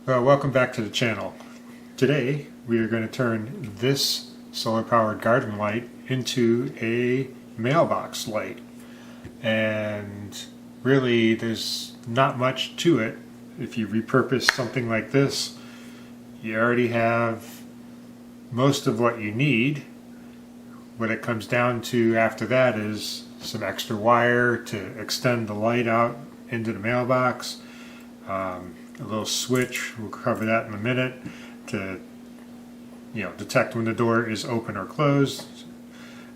Well, welcome back to the channel. Today we are going to turn this solar powered garden light into a mailbox light, and really there's not much to it. If you repurpose something like this, you already have most of what you need. What it comes down to after that is some extra wire to extend the light out into the mailbox, a little switch, we'll cover that in a minute, to detect when the door is open or closed.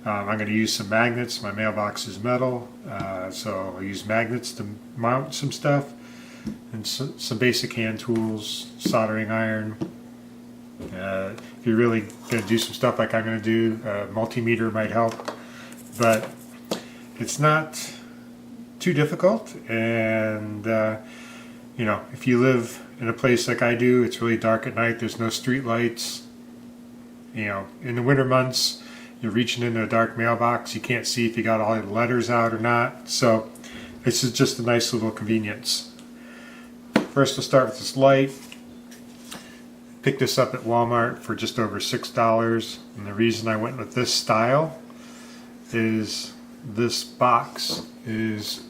I'm going to use some magnets. My mailbox is metal, so I'll use magnets to mount some stuff, and some basic hand tools, soldering iron. If you're really going to do some stuff like I'm going to do, a multimeter might help, but it's not too difficult. And if you live in a place like I do, it's really dark at night, there's no street lights. In the winter months, you're reaching into a dark mailbox, you can't see if you got all the letters out or not, so this is just a nice little convenience. First, we'll start with this light. Picked this up at Walmart for just over $6, and the reason I went with this style is this box is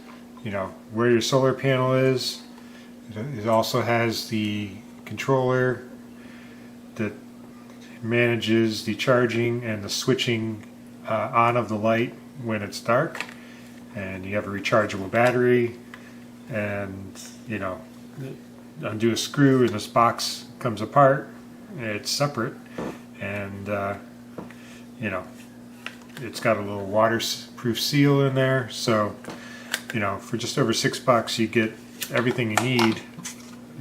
where your solar panel is. It also has the controller that manages the charging and the switching on of the light when it's dark, and you have a rechargeable battery, and undo a screw and this box comes apart. It's separate, and it's got a little waterproof seal in there, so for just over $6 you get everything you need,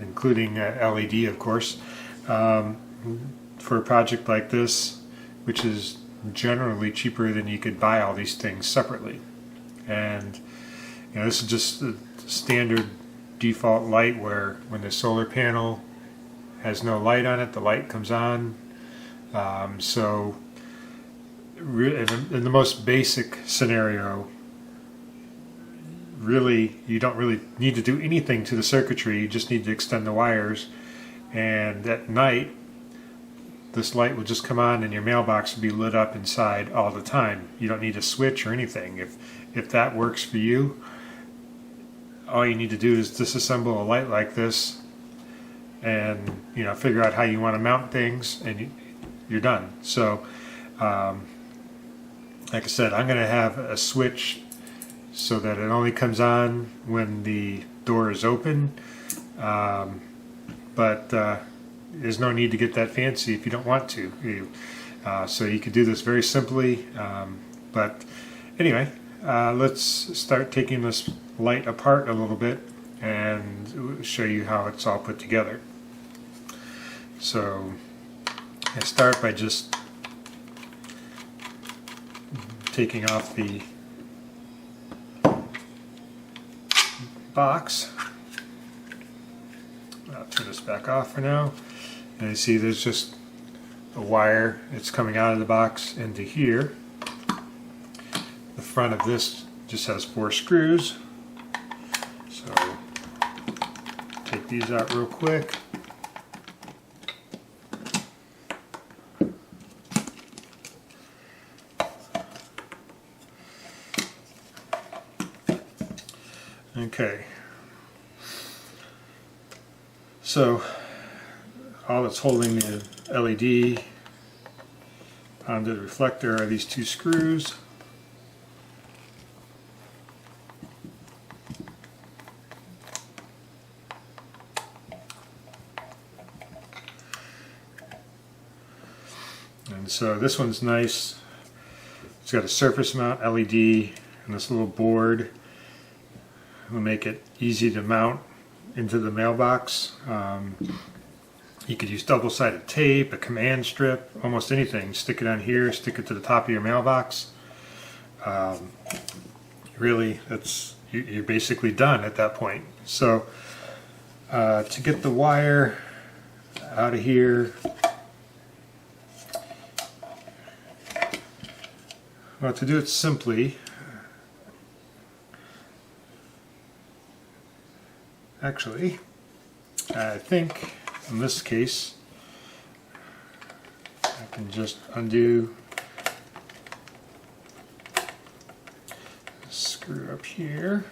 including LED, of course, for a project like this, which is generally cheaper than you could buy all these things separately. And this is just a standard default light where when the solar panel has no light on it, the light comes on. So in the most basic scenario, really you don't really need to do anything to the circuitry, you just need to extend the wires, and at night this light will just come on and your mailbox will be lit up inside all the time. You don't need a switch or anything. If that works for you, all you need to do is disassemble a light like this and figure out how you want to mount things, and you're done. So like I said, I'm going to have a switch so that it only comes on when the door is open, but there's no need to get that fancy if you don't want to. So you could do this very simply, but anyway, let's start taking this light apart a little bit and show you how it's all put together. So I start by just taking off the box. I'll turn this back off for now, and you see there's just a wire. It's coming out of the box into here. The front of this just has 4 screws, so take these out real quick. Okay, so all that's holding the LED onto the reflector are these 2 screws. And so this one's nice. It's got a surface mount LED and this little board will make it easy to mount into the mailbox. You could use double-sided tape, a command strip, almost anything. Stick it on here, stick it to the top of your mailbox. Really, you're basically done at that point. So to get the wire out of here, well, to do it simply, actually, I think in this case, I can just undo screw up here.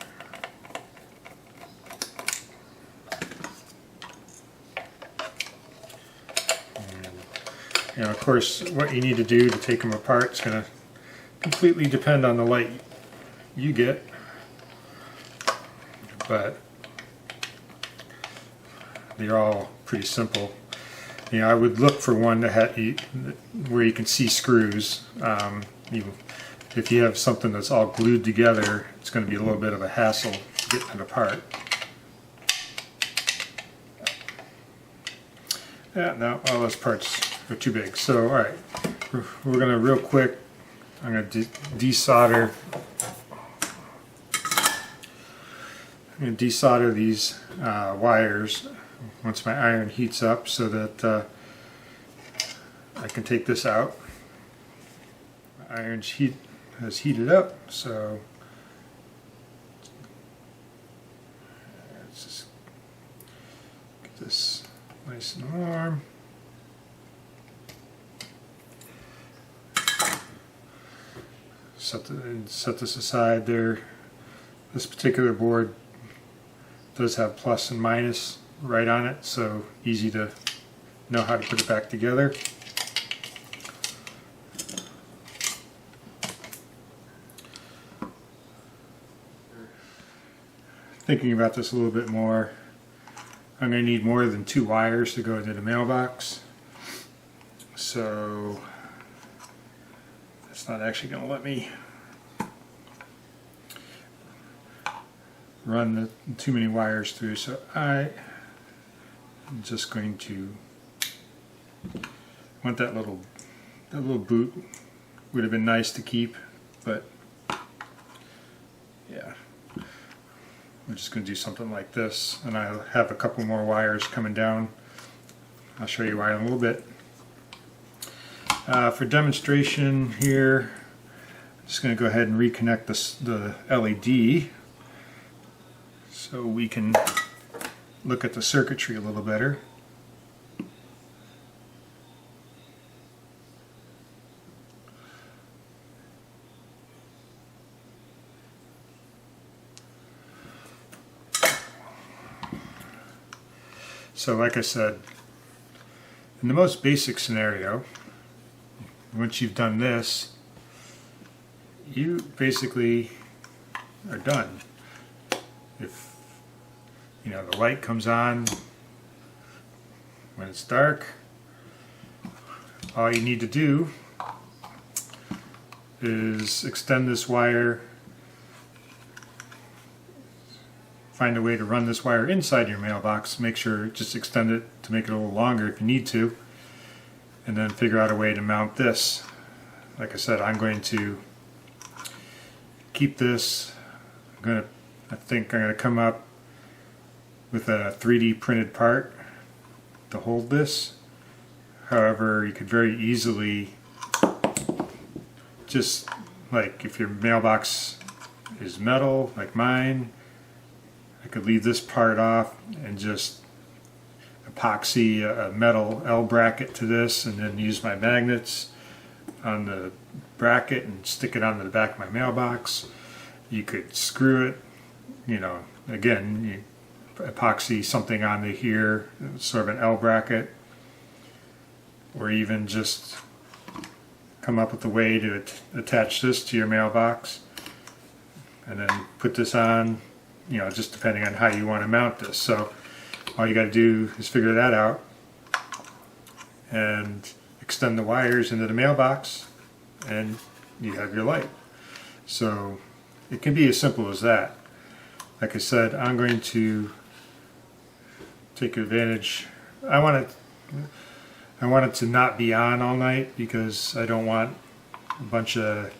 And, of course, what you need to do to take them apart is going to completely depend on the light you get, but they're all pretty simple. You know, I would look for one that where you can see screws. If you have something that's all glued together, it's going to be a little bit of a hassle getting it apart. Yeah, no, all those parts are too big. So, all right, we're going to real quick. I'm going to desolder. I'm going to desolder these wires once my iron heats up, so that I can take this out. My iron's has heated up, so let's just get this nice and warm. Set this aside there. This particular board does have plus and minus right on it, so easy to know how to put it back together. Thinking about this a little bit more, I'm going to need more than 2 wires to go into the mailbox, so it's not actually going to let me run too many wires through, so I'm just going to want that little boot. Would have been nice to keep, but yeah, we're just going to do something like this, and I'll have a couple more wires coming down. I'll show you why in a little bit. For demonstration here, I'm just going to go ahead and reconnect the LED so we can look at the circuitry a little better. So like I said, in the most basic scenario, once you've done this, you basically are done. If you know the light comes on when it's dark, all you need to do is extend this wire, find a way to run this wire inside your mailbox, make sure, just extend it to make it a little longer if you need to, and then figure out a way to mount this. Like I said, I'm going to keep this. I think I'm going to come up with a 3D printed part to hold this. However, you could very easily, just like if your mailbox is metal like mine, I could leave this part off and just epoxy a metal L bracket to this, and then use my magnets on the bracket and stick it onto the back of my mailbox. You could screw it, you know, again, you epoxy something onto here, sort of an L bracket, or even just come up with a way to attach this to your mailbox and then put this on, you know, just depending on how you want to mount this. So all you got to do is figure that out and extend the wires into the mailbox, and you have your light. So it can be as simple as that. Like I said, I'm going to take advantage. I want it to not be on all night, because I don't want a bunch of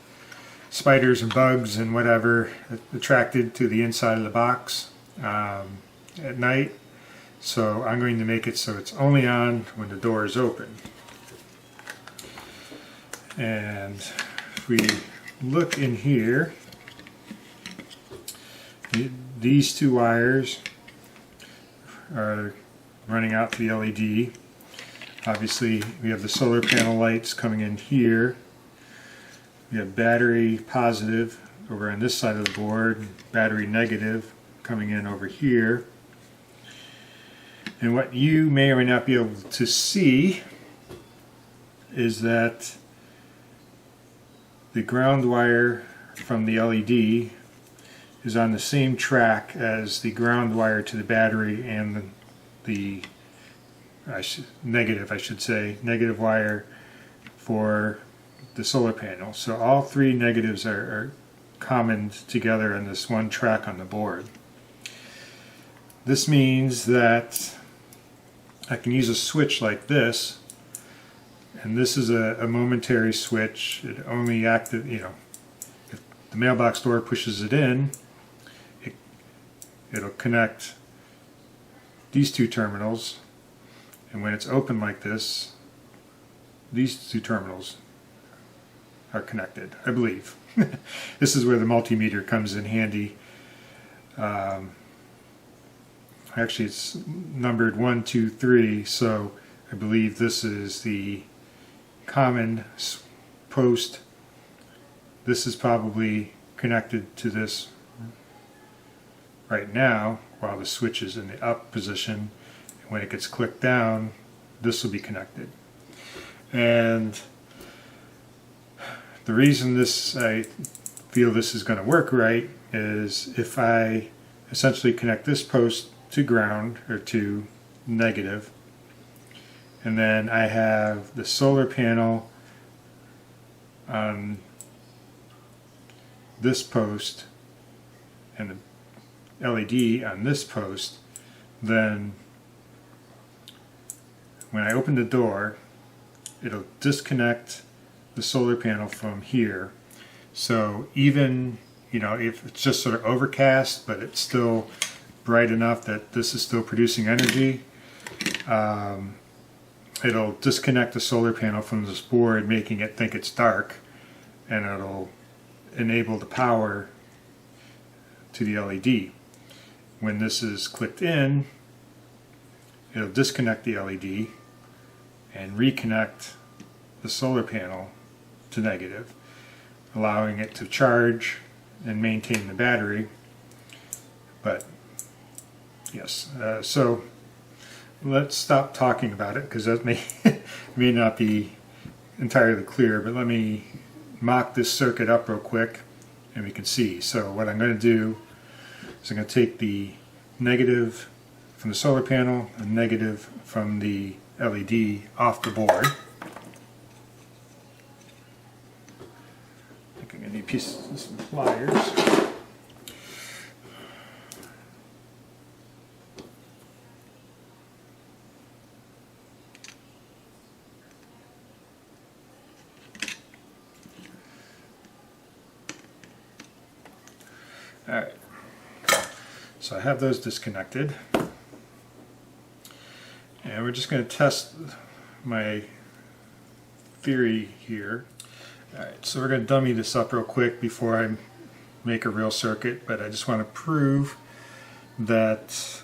spiders and bugs and whatever attracted to the inside of the box at night. So I'm going to make it so it's only on when the door is open. And if we look in here, these 2 wires are running out to the LED. Obviously we have the solar panel lights coming in here. We have battery positive over on this side of the board, battery negative coming in over here. And what you may or may not be able to see is that the ground wire from the LED is on the same track as the ground wire to the battery and the negative wire for the solar panel. So all three negatives are common together in this one track on the board. This means that I can use a switch like this, and this is a momentary switch. It only if the mailbox door pushes it in, it'll connect these two terminals, and when it's open like this, these two terminals are connected, I believe. This is where the multimeter comes in handy. Actually, it's numbered 1, 2, 3, so I believe this is the common post. This is probably connected to this right now while the switch is in the up position. When it gets clicked down, this will be connected. And the reason I feel this is going to work right is if I essentially connect this post to ground or to negative, and then I have the solar panel on this post and the LED on this post, then when I open the door, it'll disconnect the solar panel from here. So even, if it's just sort of overcast, but it's still bright enough that this is still producing energy, it'll disconnect the solar panel from this board, making it think it's dark, and it'll enable the power to the LED. When this is clicked in, it'll disconnect the LED and reconnect the solar panel to negative, allowing it to charge and maintain the battery. But yes, so let's stop talking about it, because that may not be entirely clear, but let me mock this circuit up real quick and we can see. So what I'm going to do is I'm going to take the negative from the solar panel and negative from the LED off the board. I think I'm going to need pieces of some pliers. Alright, so I have those disconnected, and we're just going to test my theory here. Alright, so we're going to dummy this up real quick before I make a real circuit, but I just want to prove that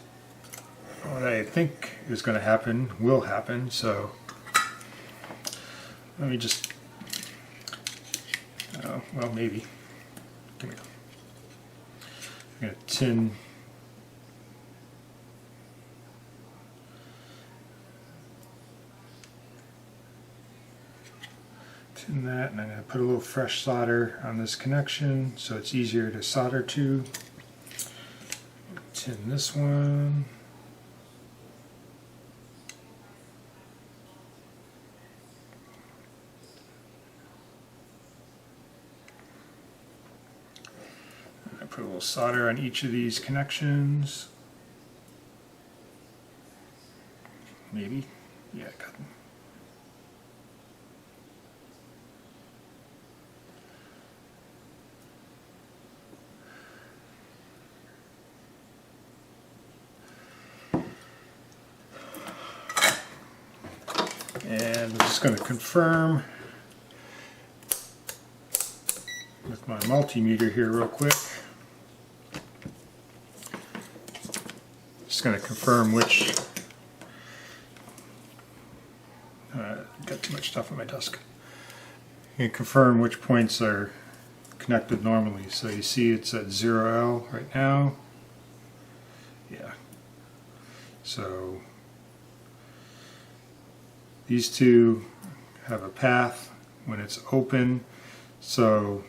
what I think is going to happen will happen. So let me just, well, maybe. Give me I'm going to tin that, and I'm going to put a little fresh solder on this connection so it's easier to solder to. Tin this one. Put a little solder on each of these connections. Maybe. Yeah, I got them. And I'm just going to confirm with my multimeter here real quick. Just going to confirm which got too much stuff on my desk. You can confirm which points are connected normally. So you see it's at 0L right now. Yeah. So these two have a path when it's open. So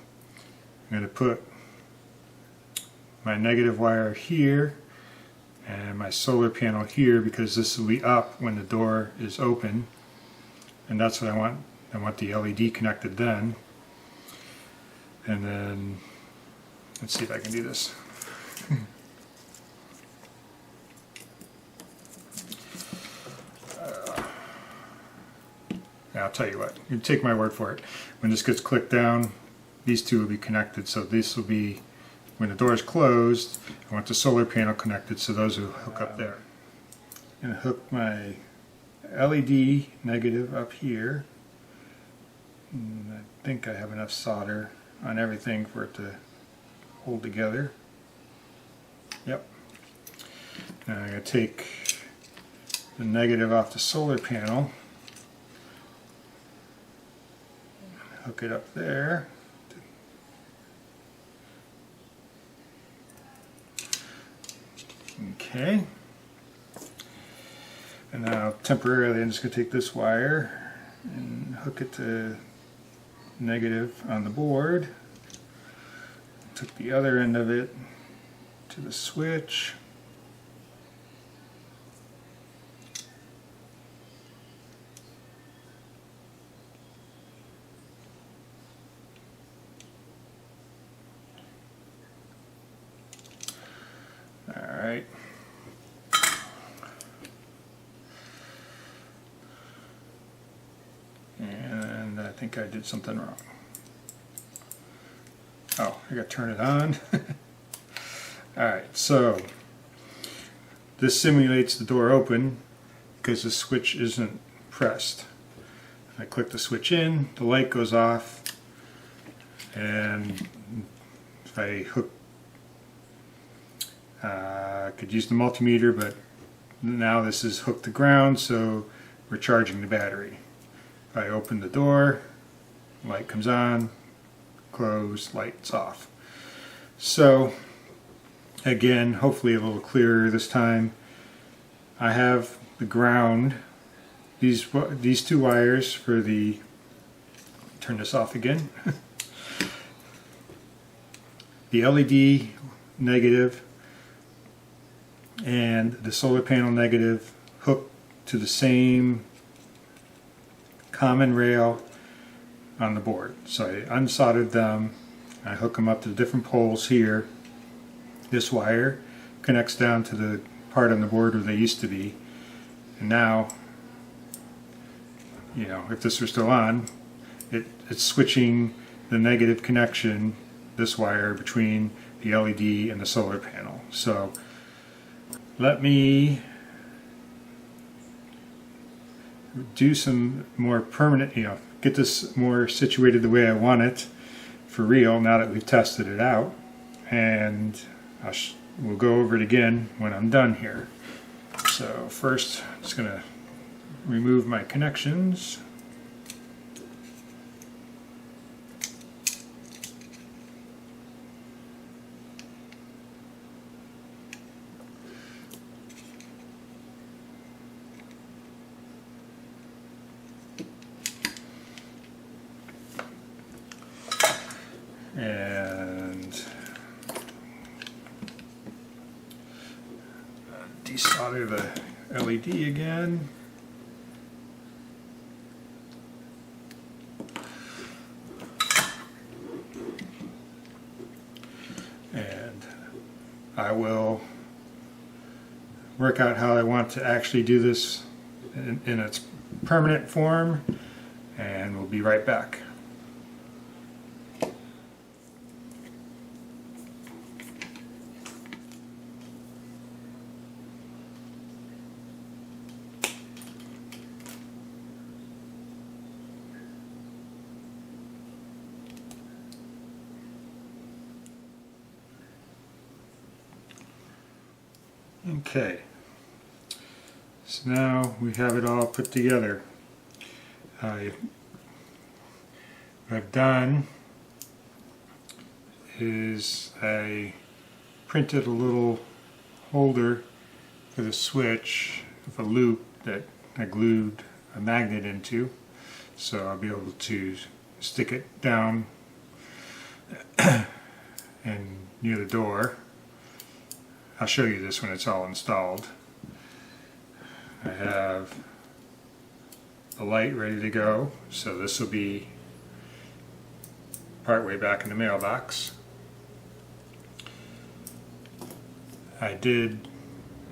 I'm going to put my negative wire here and my solar panel here, because this will be up when the door is open, and that's what I want. I want the LED connected then. And then let's see if I can do this. I'll tell you what, you take my word for it. When this gets clicked down, these two will be connected. So this will be, when the door is closed, I want the solar panel connected, so those will hook up there. I'm going to hook my LED negative up here. And I think I have enough solder on everything for it to hold together. Yep. Now I'm going to take the negative off the solar panel. Hook it up there. Okay. And now temporarily I'm just going to take this wire and hook it to negative on the board. Took the other end of it to the switch. Alright. And I think I did something wrong. Oh, I got to turn it on. Alright, so this simulates the door open because the switch isn't pressed. I click the switch in, the light goes off, and if I hook, I could use the multimeter, but now this is hooked to ground, so we're charging the battery. If I open the door, light comes on, close, light's off. So again, hopefully a little clearer this time. I have the ground, these two wires for the, turn this off again, the LED negative and the solar panel negative hooked to the same common rail on the board. So I unsoldered them, I hook them up to the different poles here. This wire connects down to the part on the board where they used to be, and now, you know, if this were still on, it's switching the negative connection, this wire, between the LED and the solar panel. So let me do some more permanent, you know, get this more situated the way I want it for real now that we've tested it out, and we'll go over it again when I'm done here. So first, I'm just going to remove my connections. And desolder the LED again. And I will work out how I want to actually do this in its permanent form, and we'll be right back. Okay, so now we have it all put together. what I've done is I printed a little holder for the switch with a loop that I glued a magnet into, so I'll be able to stick it down and near the door. I'll show you this when it's all installed. I have the light ready to go, so this will be part way back in the mailbox. I did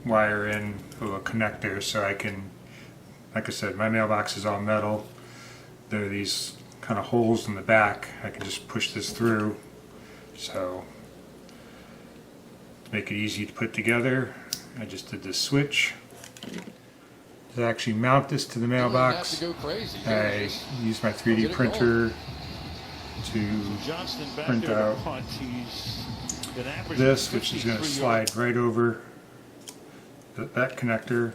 wire in a little connector so I can, like I said, my mailbox is all metal. There are these kind of holes in the back. I can just push this through, so to make it easy to put together, I just did this switch. To actually mount this to the mailbox, I used my 3D printer to print out this, which is going to slide right over that connector,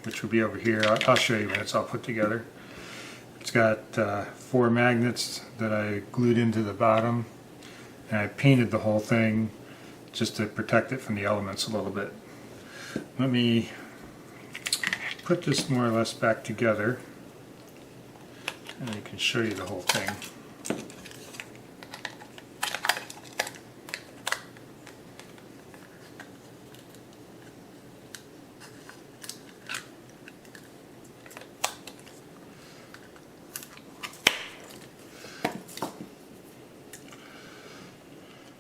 which will be over here. I'll show you when it's all put together. It's got 4 magnets that I glued into the bottom, and I painted the whole thing just to protect it from the elements a little bit. Let me put this more or less back together, and I can show you the whole thing.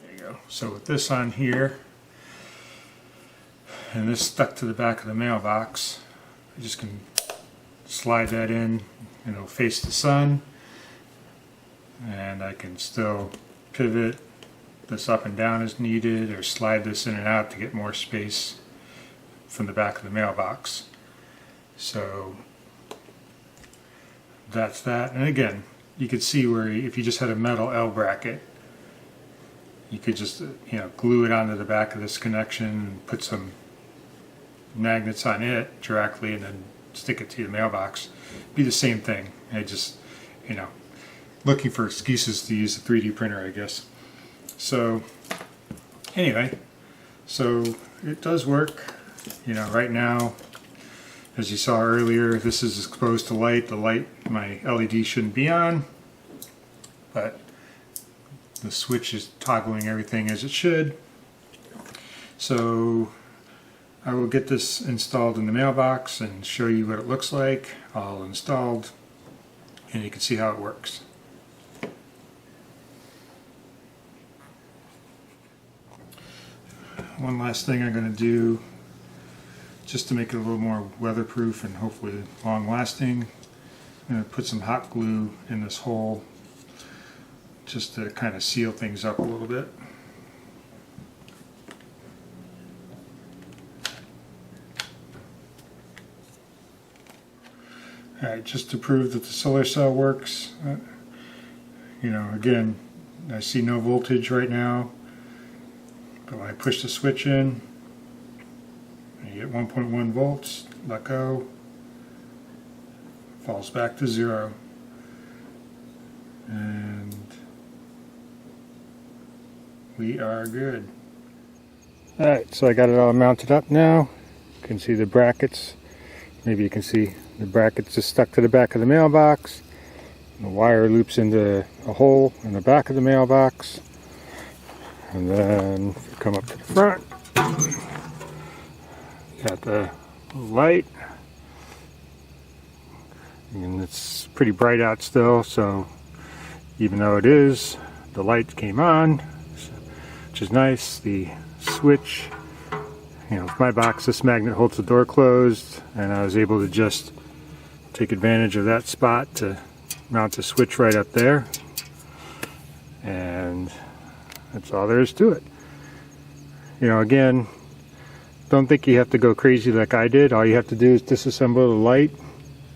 There you go. So with this on here, and this stuck to the back of the mailbox, I just can slide that in, and it'll face the sun, and I can still pivot this up and down as needed, or slide this in and out to get more space from the back of the mailbox. So that's that. And again, you could see where if you just had a metal L bracket, you could just glue it onto the back of this connection and put some magnets on it directly and then stick it to the mailbox. Be the same thing. I just, looking for excuses to use a 3D printer, I guess. So anyway, so it does work. Right now, as you saw earlier, this is exposed to light. The light, my LED shouldn't be on, but the switch is toggling everything as it should. So I will get this installed in the mailbox and show you what it looks like all installed, and you can see how it works. One last thing I'm going to do, just to make it a little more weatherproof and hopefully long lasting, I'm going to put some hot glue in this hole just to kind of seal things up a little bit. Alright, just to prove that the solar cell works, again, I see no voltage right now, but when I push the switch in, I get 1.1 volts, let go, falls back to 0, and we are good. Alright, so I got it all mounted up now. You can see the brackets. Maybe you can see the brackets just stuck to the back of the mailbox. The wire loops into a hole in the back of the mailbox. And then if you come up to the front, got the light. And it's pretty bright out still, so even though it is, the light came on, which is nice. The switch, with my box, this magnet holds the door closed, and I was able to just take advantage of that spot to mount the switch right up there, and that's all there is to it. Again, don't think you have to go crazy like I did. All you have to do is disassemble the light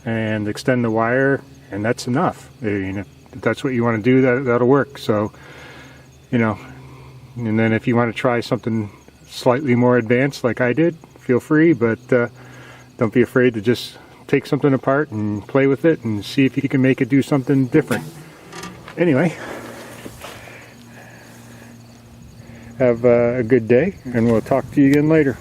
and extend the wire, and that's enough. If that's what you want to do, that'll work. So, and then if you want to try something slightly more advanced like I did, feel free, but don't be afraid to just take something apart and play with it and see if you can make it do something different. Anyway, have a good day, and we'll talk to you again later.